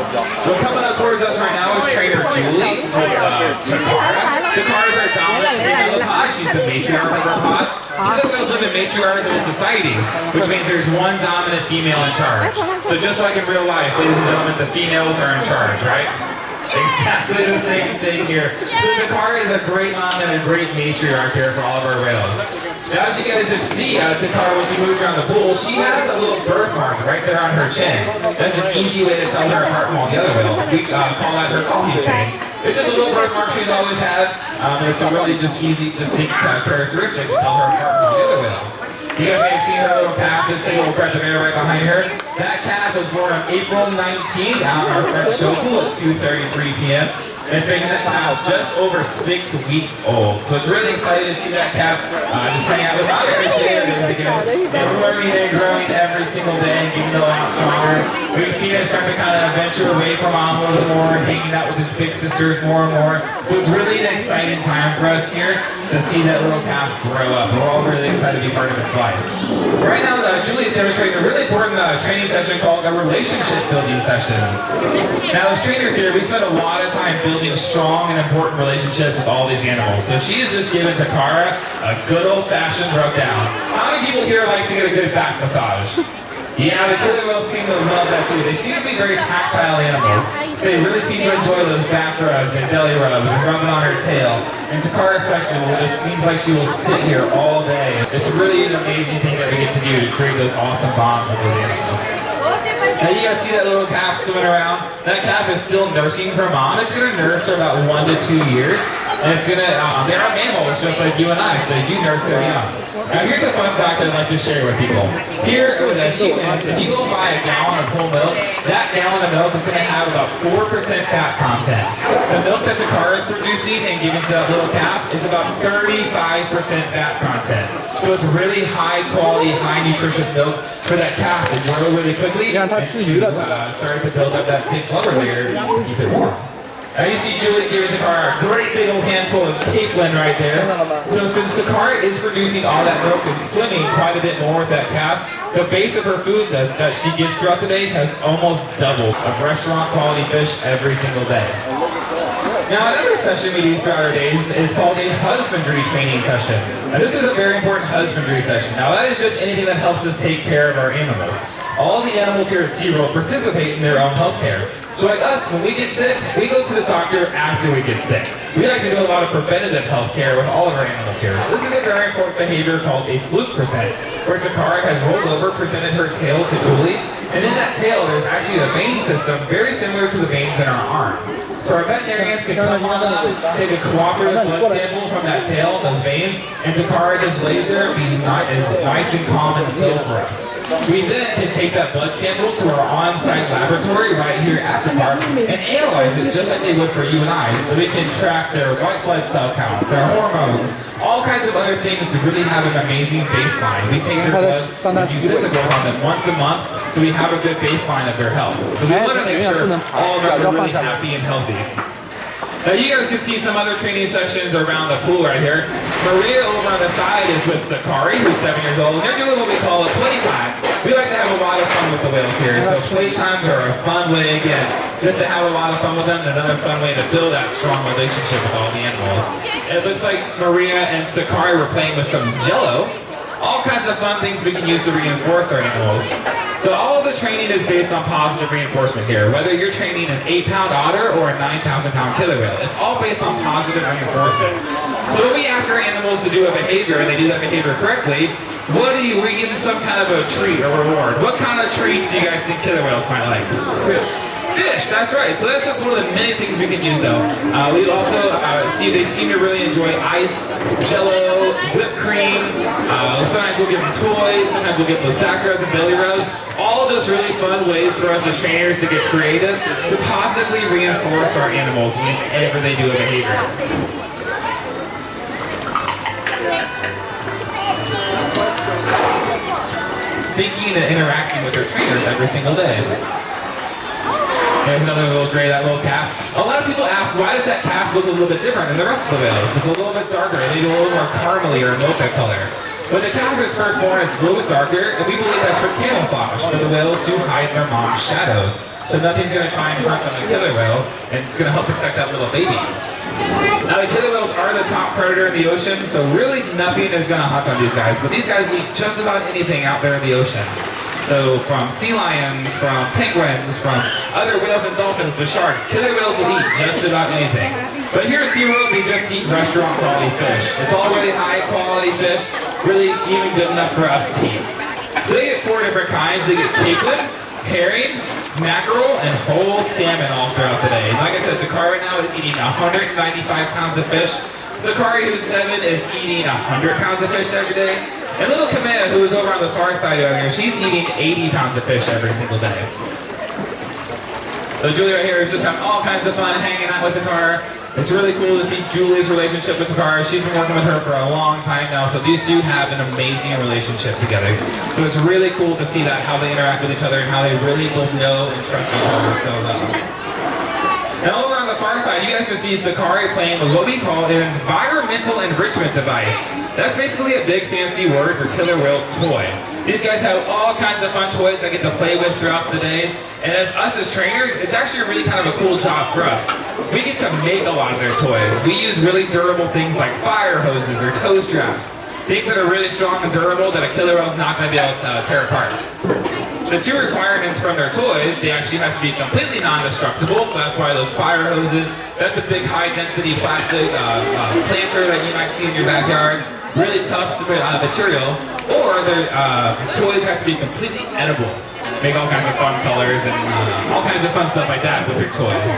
So coming up towards us right now is trainer Julie, Takara. Takara's our dominant female of the pod. She's the matriarch of our pod. Females live in matriarchal societies, which means there's one dominant female in charge. So just like in real life, ladies and gentlemen, the females are in charge, right? Exactly the same thing here. So Takara is a great mom and a great matriarch here for all of our whales. Now, as you guys can see, Takara, when she moves around the pool, she has a little birthmark right there on her chin. That's an easy way to tell her apart from all the other whales. We call that her coffee stain. It's just a little birthmark she's always had. It's a really just easy, distinct characteristic to tell her apart from all the other whales. You guys may have seen her little calf, just take a little breath of air right behind her. That calf was born on April 19th out in our front show pool at 2:33 p.m. And it's making that calf just over 6 weeks old. So it's really exciting to see that calf just hang out with mom every day. And learning and growing every single day and getting a lot stronger. We've seen it start to kind of venture away from mom a little more and hanging out with its big sisters more and more. So it's really an exciting time for us here to see that little calf grow up. We're all really excited to be part of its life. Right now, Julie is demonstrating a really important training session called a relationship building session. Now, as trainers here, we spend a lot of time building strong and important relationships with all these animals. So she has just given Takara a good old-fashioned rub down. How many people here like to get a good back massage? Yeah, the killer whales seem to love that too. They seem to be very tactile animals. So they really seem to enjoy those back rubs and belly rubs and rubbing on her tail. And Takara especially, it just seems like she will sit here all day. It's really an amazing thing that we get to do to create those awesome bonds with those animals. Now you guys see that little calf swimming around? That calf is still nursing her mom. It's going to nurse for about 1 to 2 years. And it's going to, they are mammals just like you and I, so they do nurse their young. Now here's a fun fact I'd like to share with people. Here with humans, if you go buy a gallon of whole milk, that gallon of milk is going to have about 4% fat content. The milk that Takara is producing and giving to that little calf is about 35% fat content. So it's really high quality, high nutritious milk for that calf to grow really quickly and to start to build up that big blubber layer to keep it warm. Now you see Julie giving Takara a great big old handful of capelin right there. So since Takara is producing all that milk and swimming quite a bit more with that calf, the base of her food that she gets throughout the day has almost doubled of restaurant quality fish every single day. Now another session we do throughout our days is called a husbandry training session. Now this is a very important husbandry session. Now that is just anything that helps us take care of our animals. All the animals here at SeaWorld participate in their own health care. So like us, when we get sick, we go to the doctor after we get sick. We like to do a lot of preventative health care with all of our animals here. So this is a very important behavior called a fluke present, where Takara has rolled over, presented her tail to Julie, and in that tail there's actually a vein system very similar to the veins in our arm. So our veterinarians can come on up, take a cooperative blood sample from that tail, those veins, and Takara just lays there and is nice and calm and still for us. We then can take that blood sample to our on-site laboratory right here at the park and analyze it just like they would for you and I, so we can track their white blood cell counts, their hormones, all kinds of other things to really have an amazing baseline. We take their blood and do physicals on them once a month so we have a good baseline of their health. So we want to make sure all of them are really happy and healthy. Now you guys can see some other training sessions around the pool right here. Maria over on the side is with Sakari, who's 7 years old, and they're doing what we call a playtime. We like to have a lot of fun with the whales here, so playtimes are a fun way, again, just to have a lot of fun with them, and another fun way to build that strong relationship with all the animals. It looks like Maria and Sakari were playing with some Jell-O. All kinds of fun things we can use to reinforce our animals. So all of the training is based on positive reinforcement here, whether you're training an 8-pound otter or a 9,000-pound killer whale. It's all based on positive reinforcement. So when we ask our animals to do a behavior and they do that behavior correctly, we give them some kind of a treat or reward. What kind of treats do you guys think killer whales might like? Fish, that's right. So that's just one of the many things we can use though. We also see they seem to really enjoy ice, Jell-O, whipped cream. Sometimes we'll give them toys, sometimes we'll give them those back rubs and belly rubs. All just really fun ways for us as trainers to get creative to positively reinforce our animals whenever they do a behavior. Thinking and interacting with their trainers every single day. There's another that little calf. A lot of people ask, why does that calf look a little bit different than the rest of the whales? It's a little bit darker, maybe a little more caramely or mocha color. When the calf is first born, it's a little bit darker, and we believe that's for camouflage, for the whales to hide their mom's shadows. so nothing's going to try and hunt on the killer whale, and it's going to help protect that little baby. Now the killer whales are the top predator in the ocean, so really nothing is going to hunt on these guys, but these guys eat just about anything out there in the ocean. So from sea lions, from penguins, from other whales and dolphins to sharks, killer whales will eat just about anything. But here at SeaWorld, we just eat restaurant quality fish. It's all really high quality fish, really even good enough for us to eat. So they get 4 different kinds. They get capelin, herring, mackerel, and whole salmon all throughout the day. Like I said, Takara right now is eating 195 pounds of fish. Sakari, who's 7, is eating 100 pounds of fish every day. And little Kamea, who is over on the far side over here, she's eating 80 pounds of fish every single day. So Julie right here is just having all kinds of fun hanging out with Takara. It's really cool to see Julie's relationship with Takara. She's been working with her for a long time now, so these two have an amazing relationship together. So it's really cool to see that, how they interact with each other and how they really will know and trust each other so well. Now over on the far side, you guys can see Sakari playing with what we call an environmental enrichment device. That's basically a big fancy word for killer whale toy. These guys have all kinds of fun toys they get to play with throughout the day. And as us as trainers, it's actually really kind of a cool job for us. We get to make a lot of their toys. We use really durable things like fire hoses or toe straps. Things that are really strong and durable that a killer whale's not going to be able to tear apart. The 2 requirements from their toys, they actually have to be completely non-destructible, so that's why those fire hoses, that's a big high-density plastic planter that you might see in your backyard, really tough material, or their toys have to be completely edible. Make all kinds of fun colors and all kinds of fun stuff like that with their toys.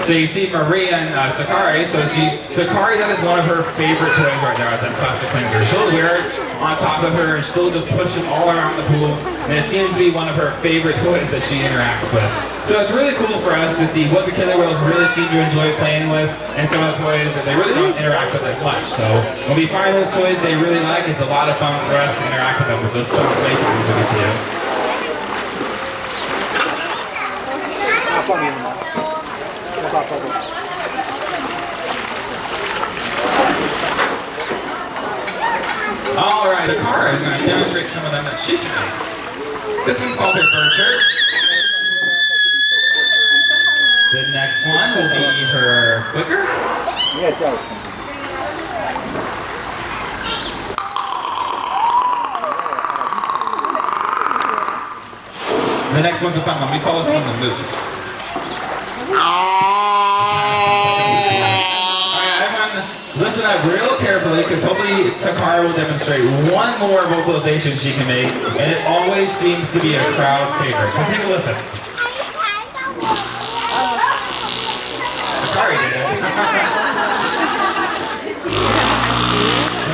So you see Maria and Sakari, Sakari, that is one of her favorite toys right there, is that plastic cleanser. She'll wear it on top of her and she'll just push it all around the pool, and it seems to be one of her favorite toys that she interacts with. So it's really cool for us to see what the killer whales really seem to enjoy playing with, and some of the toys that they really don't interact with as much. So when we find those toys they really like, it's a lot of fun for us to interact with them with those fun places we get to do. Alright, Takara is going to demonstrate some of them that she can make. This one's called her bird shirt. The next one will be her clicker. The next one's a fun one. We call this one the moose. Listen up real carefully, because hopefully Takara will demonstrate one more vocalization she can make, and it always seems to be a crowd favorite. So take a listen. Sakari did it.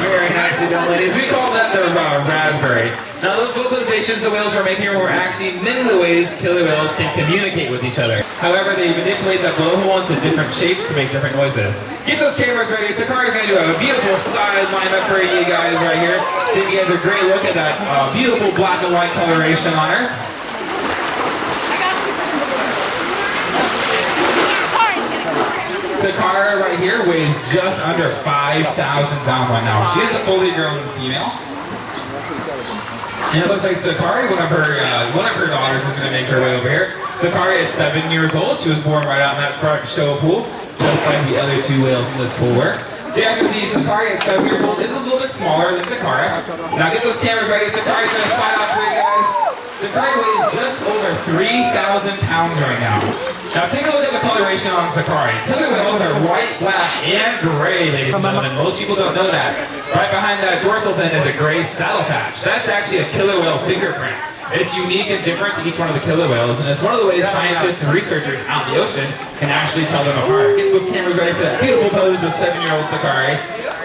Very nicely done, ladies. We call that the raspberry. Now those vocalizations the whales are making were actually many of the ways killer whales can communicate with each other. However, they manipulate that blowhole into different shapes to make different noises. Get those cameras ready. Sakari's going to do a beautiful side lineup for you guys right here. So you guys a great look at that beautiful black and white coloration on her. Takara right here weighs just under 5,000 pounds right now. She is a fully grown female. And it looks like Sakari, one of her daughters, is going to make her way over here. Sakari is 7 years old. She was born right out in that front show pool, just like the other 2 whales in this pool were. So you guys can see Sakari at 7 years old is a little bit smaller than Takara. Now get those cameras ready. Sakari's going to slide out for you guys. Sakari weighs just over 3,000 pounds right now. Now take a look at the coloration on Sakari. Killer whales are white, black, and gray, ladies and gentlemen. Most people don't know that. Right behind that dorsal fin is a gray saddle patch. That's actually a killer whale fingerprint. It's unique and different to each one of the killer whales, and it's one of the ways scientists and researchers out in the ocean can actually tell them apart. Get those cameras ready for that beautiful pose with 7-year-old Sakari.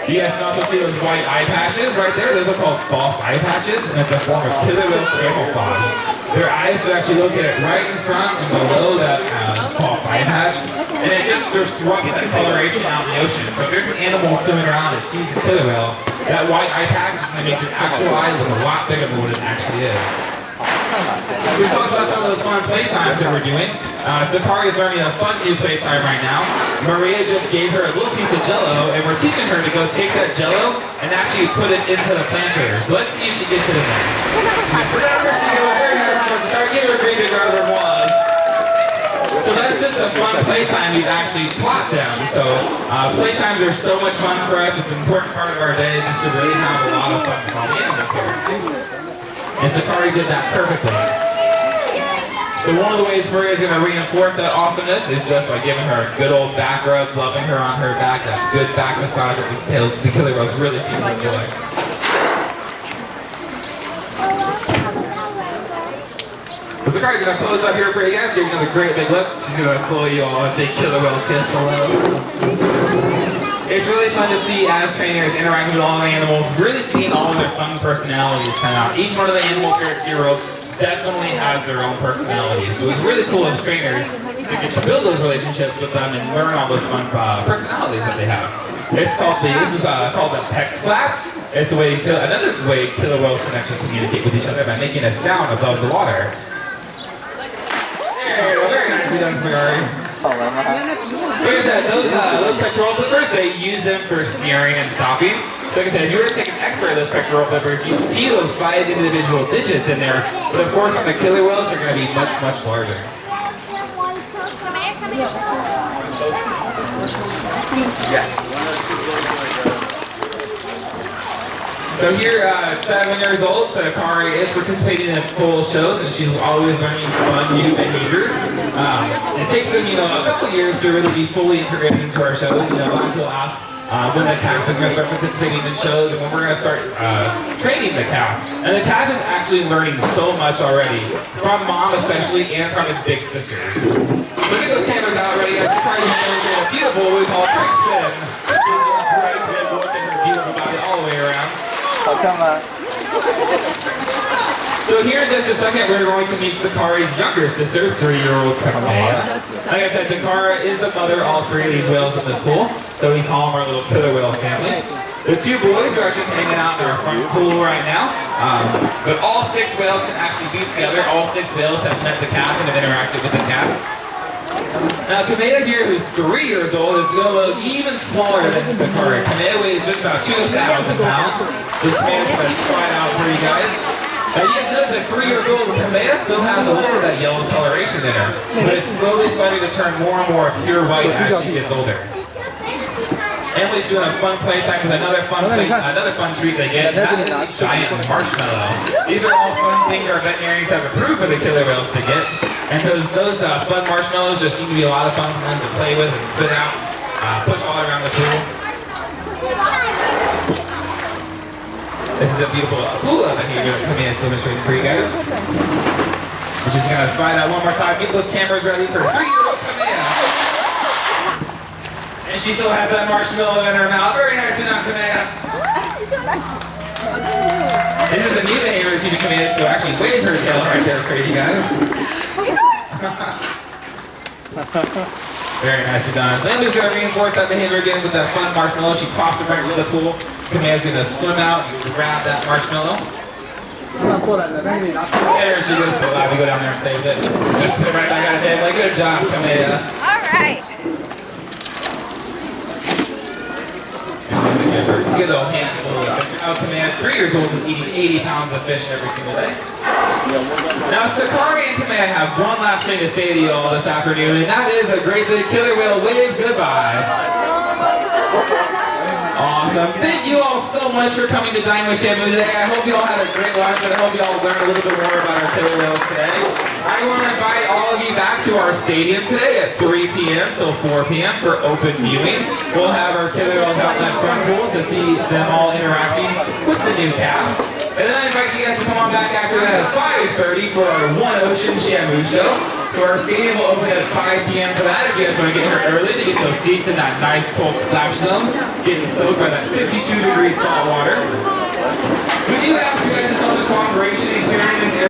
You guys can also see those white eye patches right there. Those are called false eye patches, and it's a form of killer whale camouflage. Their eyes are actually located right in front and below that false eye patch, and it just disrupts that coloration out in the ocean. So if there's an animal swimming around that sees a killer whale, that white eye patch is going to make the actual eye look a lot bigger than what it actually is. We talked about some of those fun playtimes that we're doing. Sakari is learning a fun new playtime right now. Maria just gave her a little piece of Jell-O, and we're teaching her to go take that Jell-O and actually put it into the planter. So let's see if she gets it in there. Wherever she goes, very nice. Sakari, give her a great big round of applause. So that's just a fun playtime we've actually taught them. So playtimes are so much fun for us. It's an important part of our day just to really have a lot of fun with all the animals here. And Sakari did that perfectly. So one of the ways Maria's going to reinforce that awesomeness is just by giving her a good old back rub, loving her on her back, that good back massage that the killer whales really seem to enjoy. So Sakari's going to pose up here for you guys, give you another great big look. She's going to blow you all a big killer whale kiss. Hello. It's really fun to see as trainers interacting with all the animals, really seeing all of their fun personalities come out. Each one of the animals here at SeaWorld definitely has their own personalities. So it's really cool as trainers to get to build those relationships with them and learn all those fun personalities that they have. This is called the peck slap. It's another way killer whales can actually communicate with each other by making a sound above the water. There you go, very nicely done, Sakari. Like I said, those pectoral flippers, they use them for steering and stopping. So like I said, if you were to take an x-ray of those pectoral flippers, you'd see those 5 individual digits in there. But of course, on the killer whales, they're going to be much, much larger. So here at 7 years old, Sakari is participating in full shows, and she's always learning fun new behaviors. It takes them, a couple years to really be fully integrated into our shows. A lot of people ask when the calf is going to start participating in shows and when we're going to start training the calf. And the calf is actually learning so much already, from mom especially, and from its big sisters. So get those cameras out ready. I'm surprised you demonstrate a beautiful what we call a quick spin. Gives you a great big look at her beautiful body all the way around. Oh, come on. So here in just a second, we're going to meet Sakari's younger sister, 3-year-old Kamea. Like I said, Takara is the mother of all 3 of these whales in this pool, so we call them our little killer whale family. The 2 boys are actually hanging out in our front pool right now, but all 6 whales can actually be together. All 6 whales have met the calf and have interacted with the calf. Now Kamea here, who's 3 years old, is going to look even smaller than Sakari. Kamea weighs just about 2,000 pounds. This Kamea's going to slide out for you guys. Now you guys notice at 3 years old, Kamea still has a little of that yellow coloration in her, but it's slowly starting to turn more and more pure white as she gets older. Emily's doing a fun playtime with another fun treat they get, and that is a giant marshmallow. These are all fun things our veterinarians have approved for the killer whales to get. And those fun marshmallows just seem to be a lot of fun for them to play with and spit out, push all around the pool. This is a beautiful hula behavior that Kamea is demonstrating for you guys. We're just going to slide out one more time, get those cameras ready for 3-year-old Kamea. And she still has that marshmallow in her mouth. Very nice enough, Kamea. This is a new behavior that teaching Kamea to actually wave her tail right there for you guys. Very nicely done. So Emily's going to reinforce that behavior again with that fun marshmallow. She tosses it right into the pool. Kamea's going to swim out and grab that marshmallow. There she goes. So loud. We go down there and play with it. Just put it right back out of head. Like, good job, Kamea. All right. Give her a good old handful of fish. Now Kamea, 3 years old, is eating 80 pounds of fish every single day. Now Sakari and Kamea have one last thing to say to you all this afternoon, and that is a great big killer whale wave goodbye. Awesome. Thank you all so much for coming to Dine with Shamu today. I hope you all had a great lunch, and I hope you all learned a little bit more about our killer whales today. I want to invite all of you back to our stadium today at 3 p.m. till 4 p.m. for open viewing. We'll have our killer whales out in that front pool to see them all interacting with the new calf. And then I invite you guys to come on back after that at 5:30 for our One Ocean Shamu show. So our stadium will open at 5 p.m. for that. If you guys want to get here early to get those seats in that nice cold splash zone, getting soaked by that 52-degree salt water. We do ask you guys' cooperation in clearing this area.